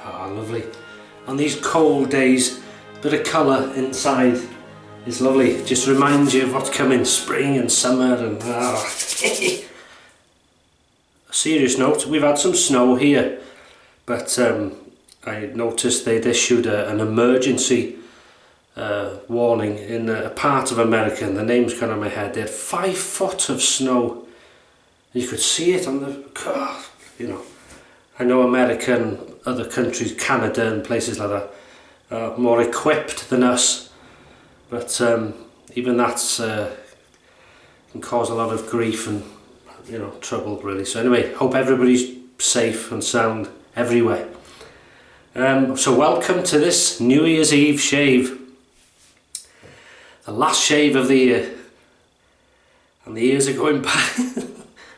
Ah, lovely. On these cold days, a bit of colour inside is lovely. Just reminds you of what's coming, spring and summer and A serious note, we've had some snow here, but I noticed they'd issued an emergency warning in a part of America, and the name's gone on my head. They had 5 foot of snow. You could see it on the, you know, I know America and other countries, Canada and places like that, are more equipped than us, but even that's can cause a lot of grief and, you know, trouble really. So anyway, hope everybody's safe and sound everywhere. So welcome to this New Year's Eve shave. The last shave of the year. And the years are going by.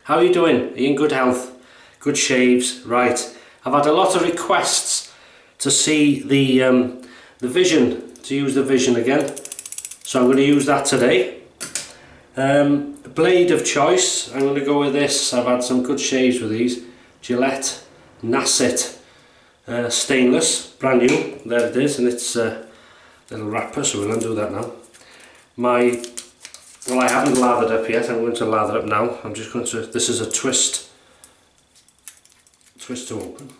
How are you doing? Are you in good health? Good shaves? Right. I've had a lot of requests to see the Vision, to use the Vision again. So I'm going to use that today. Blade of choice, I'm going to go with this. I've had some good shaves with these. Gillette Nasset stainless, brand new. There it is, and it's a little wrapper, so we'll undo that now. Well, I haven't lathered up yet. I'm going to lather up now. I'm just going to, this is a twist to open.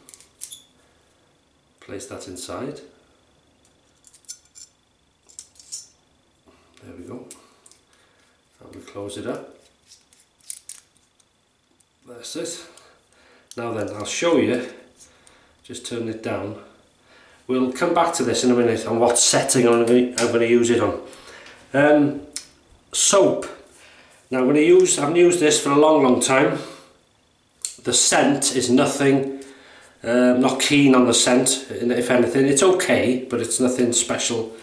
Place that inside. There we go. And we close it up. That's it. Now then, I'll show you. Just turn it down. We'll come back to this in a minute on what setting I'm going to use it on. Soap. Now I've used this for a long time. The scent is nothing, not keen on the scent, if anything. It's okay, but it's nothing special.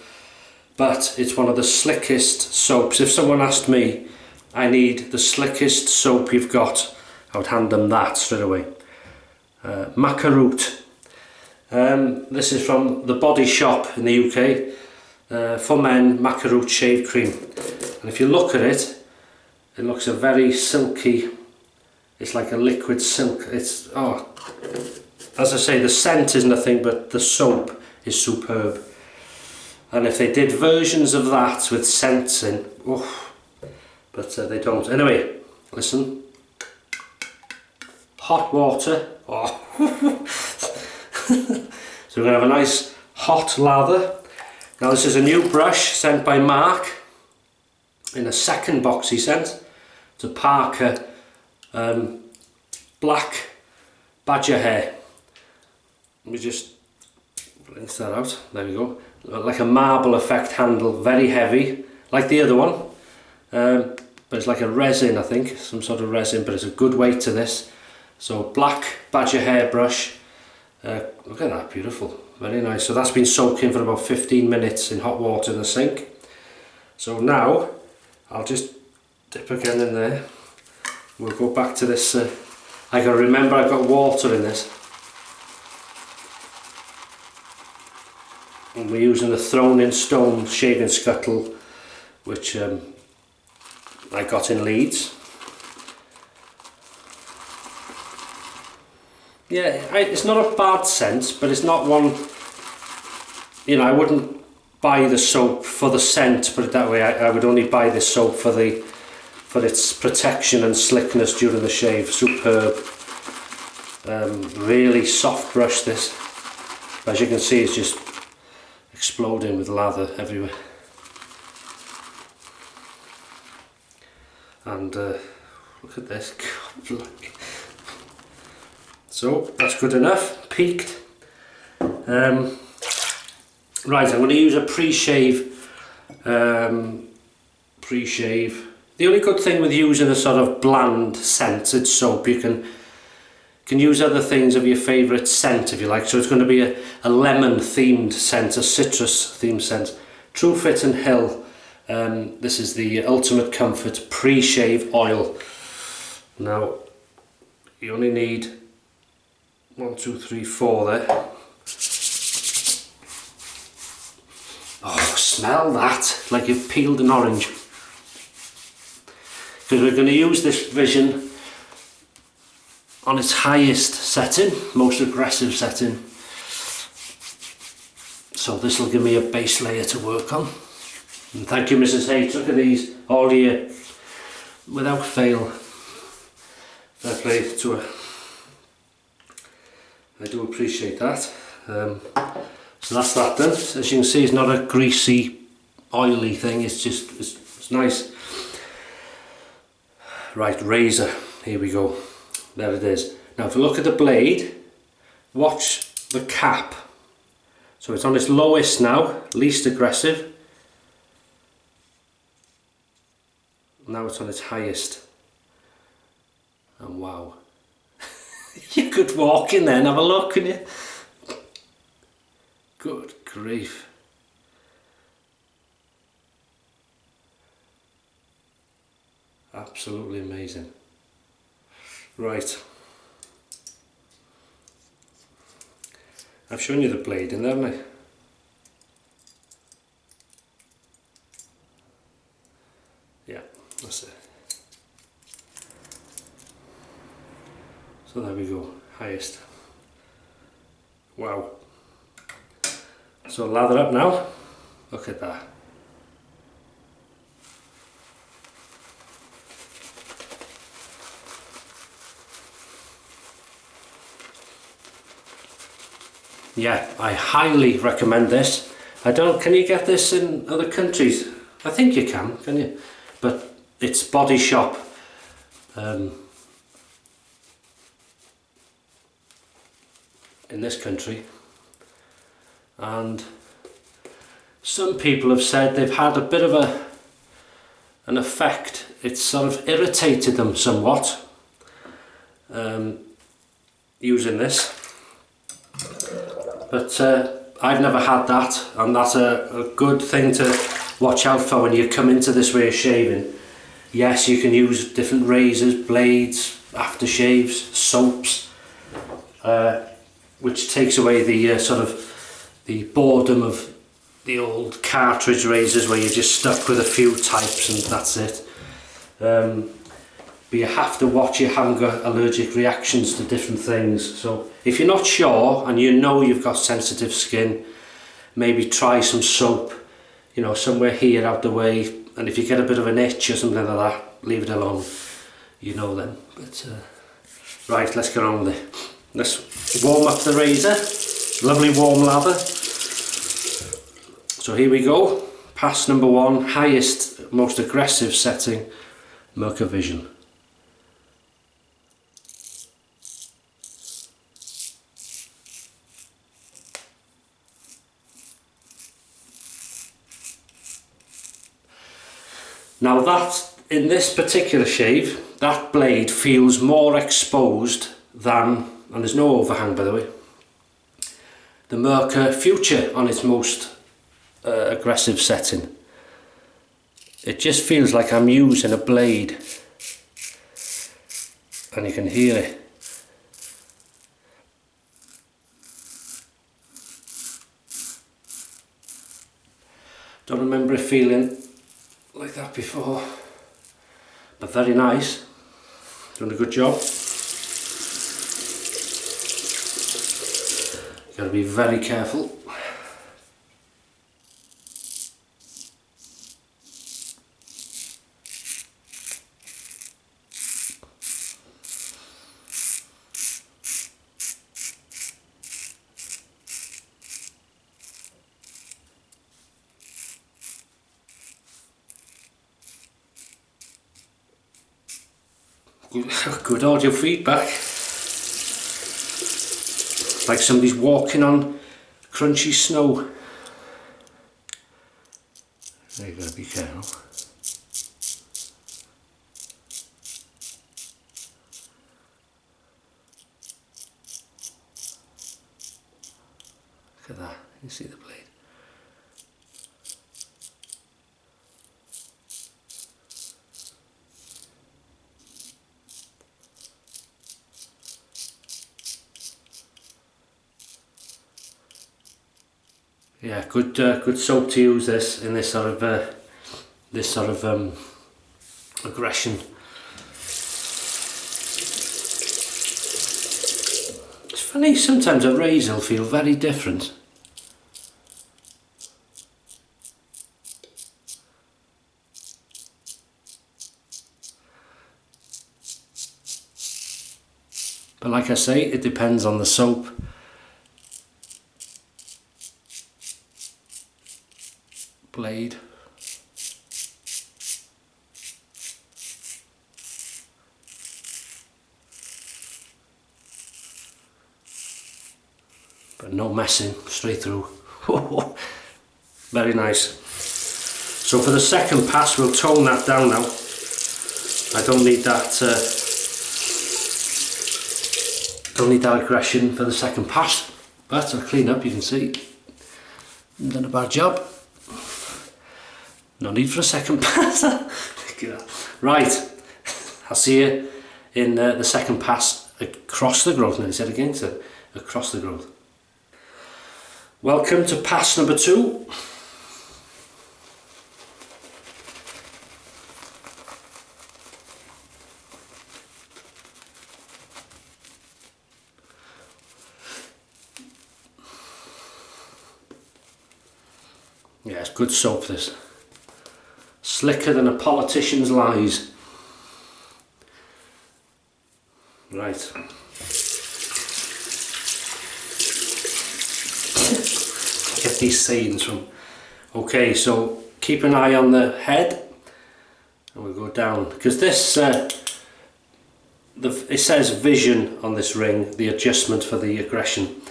But it's one of the slickest soaps. If someone asked me, I need the slickest soap you've got, I would hand them that straight away. Maca. This is from the Body Shop in the UK. For men, Maca shave cream. And if you look at it, it looks a very silky, it's like a liquid silk. It's, oh, as I say, the scent is nothing, but the soap is superb. And if they did versions of that with scents in, oh, but they don't. Anyway, listen. Hot water. Oh. So we're going to have a nice hot lather. Now this is a new brush sent by Mark in a second box he sent to Parker, black badger hair. Let me just rinse that out. There we go. Like a marble effect handle, very heavy, like the other one, but it's like a resin, I think, some sort of resin, but it's a good weight to this. So black badger hair brush. Look at that, beautiful, very nice. So that's been soaking for about 15 minutes in hot water in the sink. So now I'll just dip again in there. We'll go back to this. I gotta remember I've got water in this. And we're using the Thrown in Stone shaving scuttle, which I got in Leeds. Yeah, it's not a bad scent, but it's not one, you know, I wouldn't buy the soap for the scent, put it that way. I would only buy this soap for its protection and slickness during the shave. Superb. Really soft brush this. As you can see, it's just exploding with lather everywhere. And look at this. So that's good enough. Peaked. Right, I'm going to use a pre-shave. The only good thing with using a sort of bland scented soap, you can use other things of your favourite scent if you like. So it's going to be a lemon themed scent, a citrus themed scent. True Fit and Hill. This is the Ultimate Comfort pre-shave oil. Now you only need 1, 2, 3, 4 there. Oh, smell that, like you've peeled an orange. Because we're going to use this Vision on its highest setting, most aggressive setting. So this will give me a base layer to work on. And thank you, Mrs. H. Look at these all year, without fail. Fair play to her. I do appreciate that. So that's that done. As you can see, it's not a greasy, oily thing. It's just it's nice. Right, razor. Here we go. There it is. Now, if you look at the blade, watch the cap. So it's on its lowest now, least aggressive. Now it's on its highest. And wow. You could walk in there and have a look, couldn't you? Good grief. Absolutely amazing. Right. I've shown you the blade in there, haven't I? Yeah, that's it. So there we go, highest. Wow. So lather up now. Look at that. Yeah, I highly recommend this. Can you get this in other countries? I think you can you? But it's Body Shop. In this country. And some people have said they've had a bit of an effect. It's sort of irritated them somewhat using this. But I've never had that, and that's a good thing to watch out for when you come into this way of shaving. Yes, you can use different razors, blades, aftershaves, soaps, which takes away the sort of the boredom of the old cartridge razors where you're just stuck with a few types and that's it. But you have to watch you haven't got allergic reactions to different things. So if you're not sure and you know you've got sensitive skin, maybe try some soap, you know, somewhere here out the way, and if you get a bit of an itch or something like that, leave it alone, you know then. But right, let's get on with it. Let's warm up the razor. Lovely warm lather. So here we go, pass number 1, highest, most aggressive setting, Maca Vision. Now that, in this particular shave, that blade feels more exposed than, and there's no overhang by the way, the Maca Future on its most aggressive setting. It just feels like I'm using a blade, and you can hear it. Don't remember it feeling like that before, but very nice. Doing a good job. Got to be very careful. Good audio feedback. Like somebody's walking on crunchy snow. Now you've got to be careful. Look at that, you see the blade. Yeah, good soap to use this in this sort of aggression. It's funny, sometimes a razor will feel very different. But like I say, it depends on the soap. Blade. But no messing, straight through. Very nice. So for the second pass, we'll tone that down now. I don't need that aggression for the second pass, but I'll clean up, you can see. I've done a bad job. No need for a second pass. Right, I'll see you in the second pass across the growth. Now, I said again, so across the growth. Welcome to pass number 2. Yeah, it's good soap, this. Slicker than a politician's lies. Right. Get these scenes from. Okay, so keep an eye on the head, and we'll go down, because this it says vision on this ring, the adjustment for the aggression,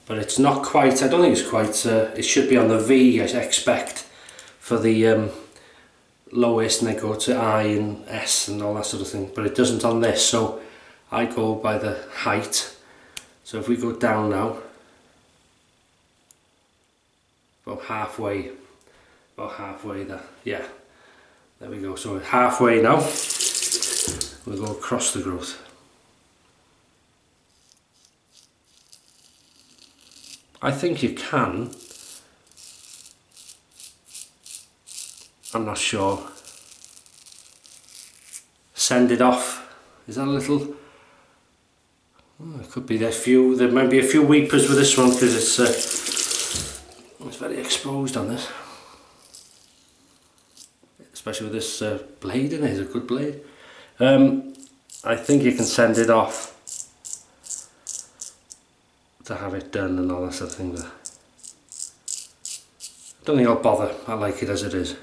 but it's not quite. I don't think it's quite. It should be on the V, I expect, for the lowest, and then go to I and S and all that sort of thing, but it doesn't on this, so I go by the height. So if we go down now, about halfway there, yeah, there we go. So halfway now, we'll go across the growth. I think you can, I'm not sure, send it off. Is that a little, oh, it could be there might be a few weepers with this one, because it's very exposed on this, especially with this blade in it. It's a good blade. I think you can send it off to have it done and all that sort of thing there. Don't think I'll bother, I like it as it is.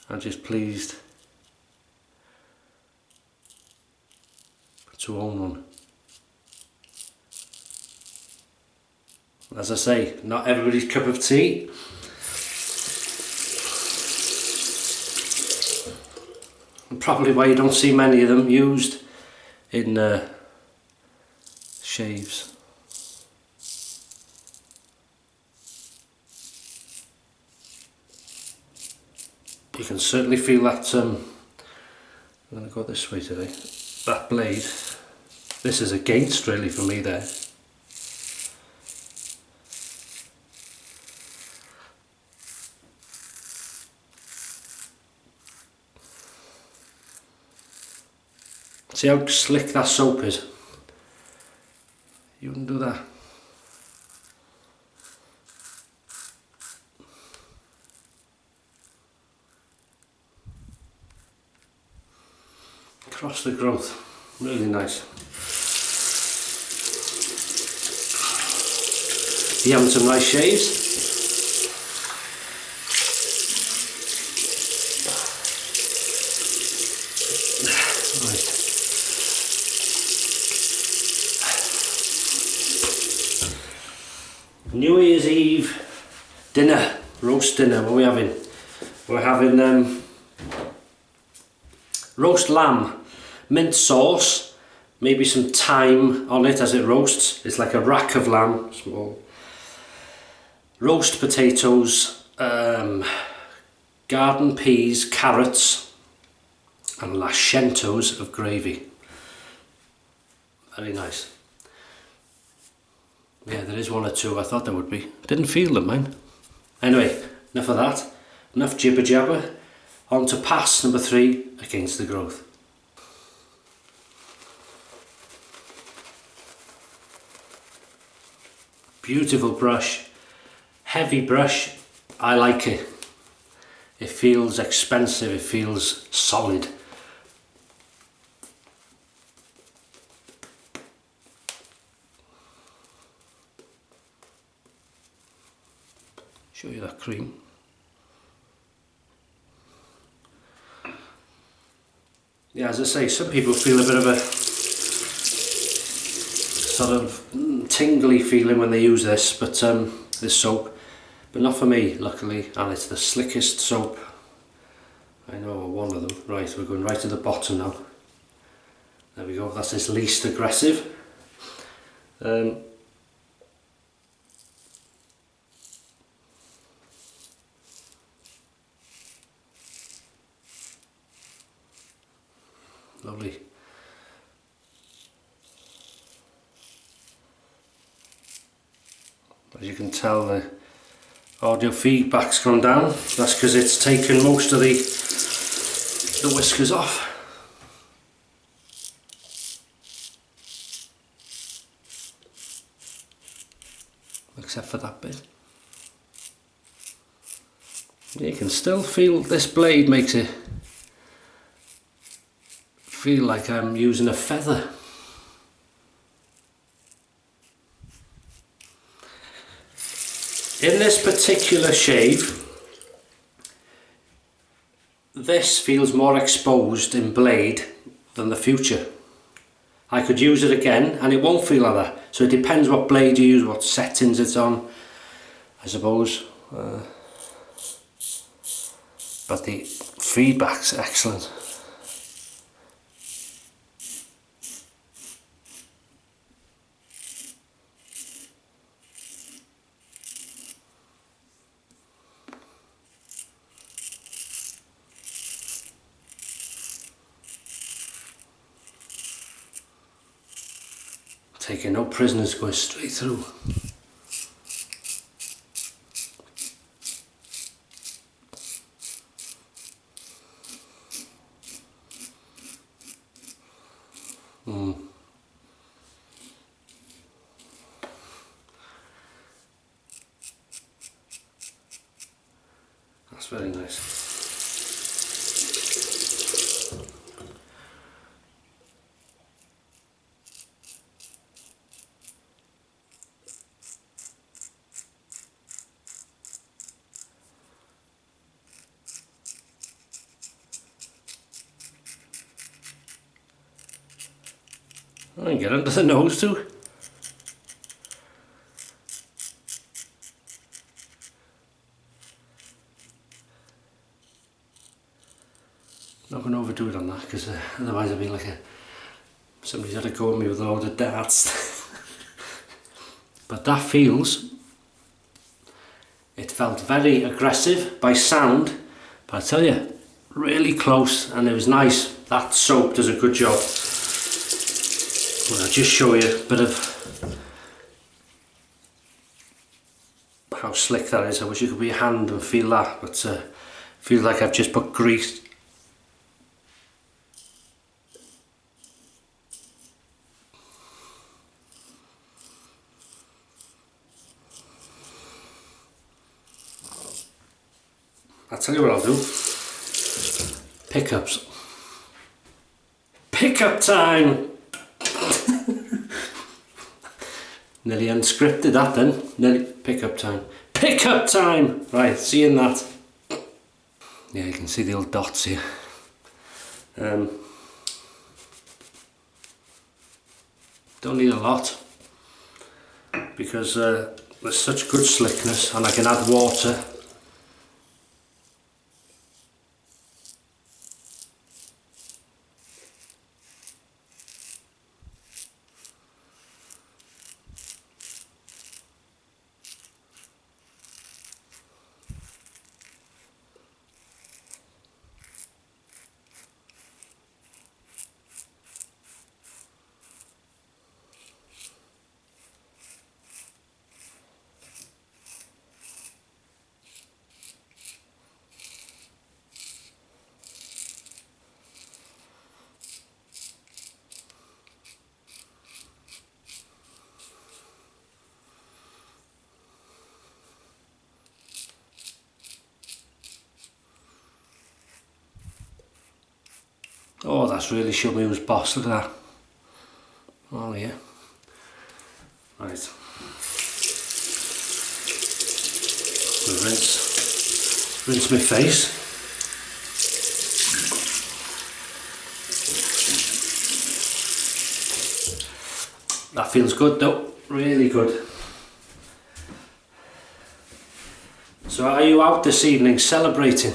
I'm just pleased to own one. As I say, not everybody's cup of tea. And probably why you don't see many of them used in shaves. You can certainly feel that, I'm going to go this way today, that blade, this is against really for me there. See how slick that soap is? You wouldn't do that. Across the growth, really nice. You having some nice shaves? Right. New Year's Eve dinner, roast dinner. What are we having? We're having roast lamb, mint sauce, maybe some thyme on it as it roasts. It's like a rack of lamb, small. Roast potatoes, garden peas, carrots, and lascientos of gravy. Very nice. Yeah, there is one or two. I thought there would be. Didn't feel them, mine. Anyway, enough of that. Enough jibber jabber. On to pass number 3 against the growth. Beautiful brush, heavy brush. I like it. It feels expensive, it feels solid. Show you that cream. Yeah, as I say, some people feel a bit of a sort of tingly feeling when they use this, but this soap, but not for me, luckily, and it's the slickest soap I know of, one of them. Right, we're going right to the bottom now. There we go, that's his least aggressive. Lovely. As you can tell, the audio feedback's gone down. That's because it's taken most of the whiskers off. Except for that bit. You can still feel this blade makes it feel like I'm using a feather. In this particular shave, this feels more exposed in blade than the Future. I could use it again and it won't feel like that. So it depends what blade you use, what settings it's on, I suppose. But the feedback's excellent. Taking no prisoners, going straight through. That's very nice. I can get under the nose too. Not going to overdo it on that, because otherwise I'd be like somebody's had to go at me with a load of darts. But that it felt very aggressive by sound, but I tell you, really close, and it was nice. That soap does a good job. I'll just show you a bit of how slick that is. I wish you could put your hand and feel that, but feels like I've just put grease. I'll tell you what I'll do. Pickups. Pickup time! Nearly unscripted that then. Nearly pickup time. Pickup time! Right, seeing that. Yeah, you can see the old dots here. Don't need a lot, because there's such good slickness, and I can add water. Oh, that's really showed me who's boss. Look at that. Oh yeah. Right. Rinse my face. That feels good though, really good. So are you out this evening celebrating?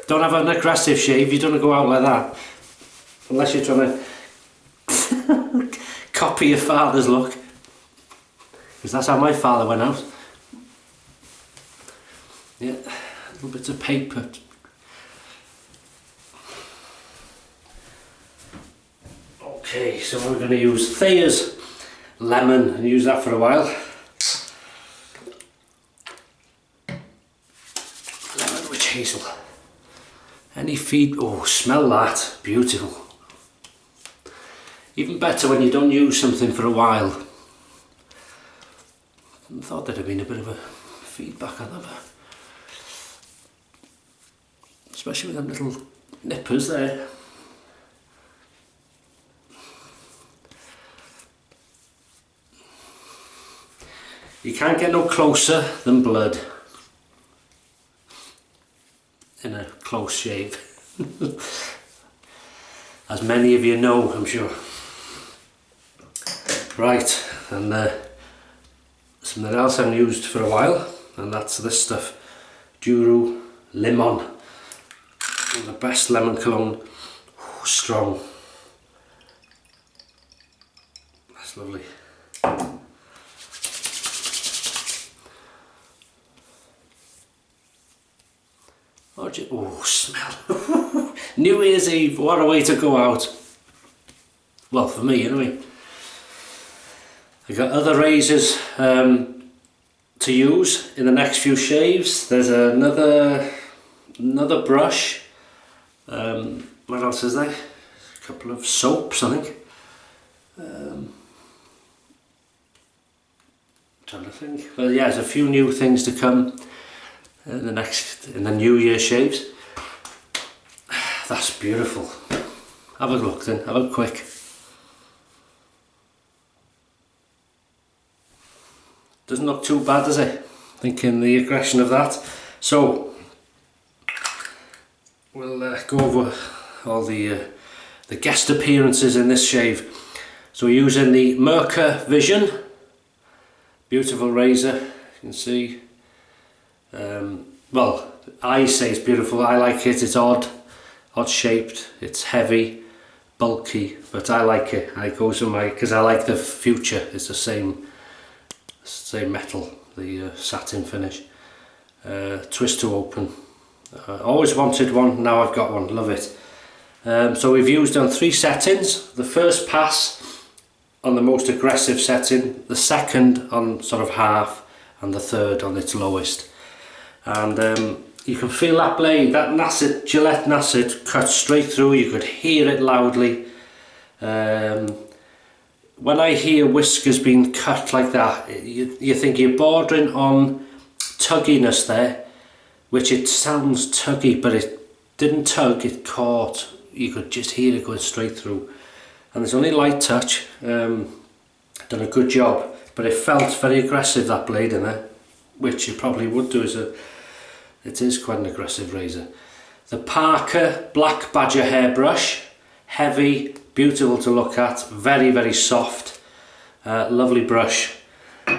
Don't have an aggressive shave, you don't go out like that. Unless you're trying to copy your father's look. Because that's how my father went out. Yeah, little bits of paper. Okay, so we're going to use Thayer's lemon and use that for a while. Lemon witch hazel. Any feed? Oh, smell that. Beautiful. Even better when you don't use something for a while. I thought there'd have been a bit of a feedback on that. Especially with them little nippers there. You can't get no closer than blood in a close shave. As many of you know, I'm sure. Right, and something else I've used for a while, and that's this stuff, Duro Limon. The best lemon cologne. Ooh, strong. That's lovely. Oh, smell. New Year's Eve, what a way to go out. Well, for me anyway. I've got other razors to use in the next few shaves. There's another brush. What else is there? A couple of soaps, I think. Trying to think. Well, yeah, there's a few new things to come in the New Year shaves. That's beautiful. Have a look then. Have a quick. Doesn't look too bad, does it? Thinking the aggression of that. So we'll go over all the guest appearances in this shave. So we're using the Maca Vision, beautiful razor. You can see. Well, I say it's beautiful. I like it. It's odd shaped. It's heavy, bulky, but I like it. I go to because I like the future. It's the same metal, the satin finish. Twist to open. Always wanted one, now I've got one, love it. So we've used on 3 settings. The first pass on the most aggressive setting, the second on sort of half, and the third on its lowest. And you can feel that blade, that Gillette Nacet cut straight through. You could hear it loudly. When I hear whiskers being cut like that, you think you're bordering on tugginess there, which it sounds tuggy, but it didn't tug, it caught. You could just hear it going straight through. And there's only light touch. Done a good job, but it felt very aggressive, that blade in there, which you probably would do it is quite an aggressive razor. The Parker Black Badger hairbrush, heavy, beautiful to look at, very, very soft, lovely brush.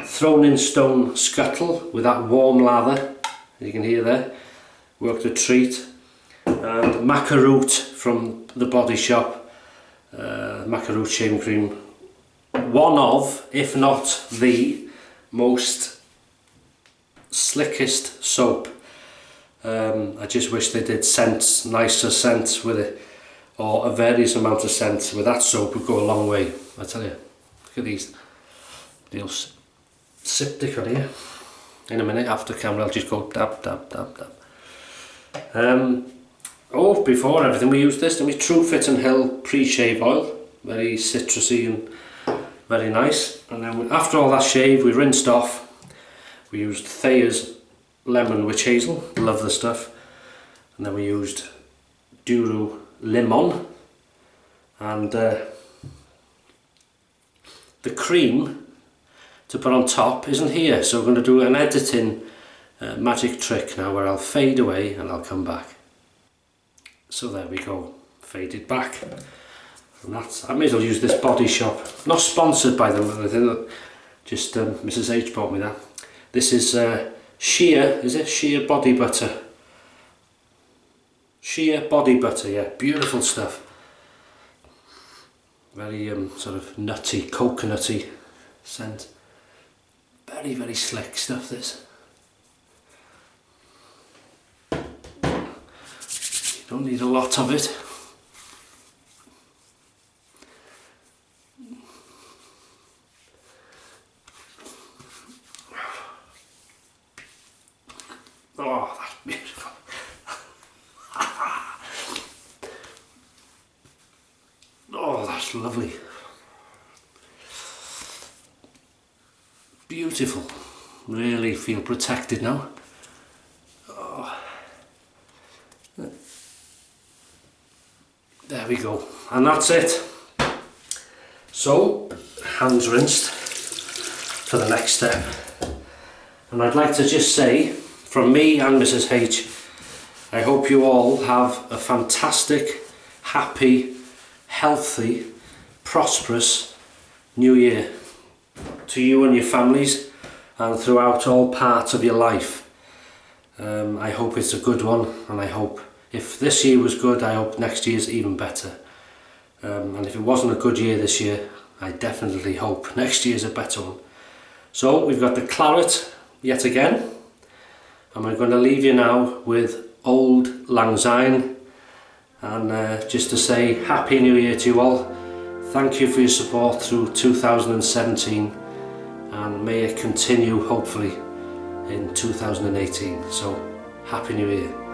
Thrown in stone scuttle with that warm lather, you can hear there, worked a treat. And Maca Root from the Body Shop, Maca Root shaving cream, one of, if not the most slickest soap. I just wish they did scents, nicer scents with it, or a various amount of scent with that soap would go a long way. I tell you, look at these. They'll sip dick on here. In a minute after camera I'll just go dab dab dab dab. Oh, before everything we used this, then we True Fit and Hill pre-shave oil, very citrusy and very nice. And then after all that shave we rinsed off. We used Thayer's Lemon Witch Hazel, love the stuff. And then we used Duro Limon, and the cream to put on top isn't here, so we're going to do an editing magic trick now where I'll fade away and I'll come back. So there we go, faded back. And I may as well use this Body Shop, not sponsored by them or anything, just Mrs H bought me that. This is sheer, is it? Sheer body butter. Sheer body butter, yeah, beautiful stuff. Very sort of nutty, coconutty scent. Very, very slick stuff this. You don't need a lot of it. Oh, that's beautiful. Oh, that's lovely. Beautiful. Really feel protected now. Oh. There we go. And that's it. So, hands rinsed for the next step. And I'd like to just say, from me and Mrs H, I hope you all have a fantastic, happy, healthy, prosperous New Year to you and your families and throughout all parts of your life. I hope it's a good one, and I hope if this year was good, I hope next year's even better. And if it wasn't a good year this year, I definitely hope next year's a better one. So we've got the claret yet again, and we're going to leave you now with Auld Lang Syne, and just to say Happy New Year to you all. Thank you for your support through 2017, and may it continue hopefully in 2018. So Happy New Year.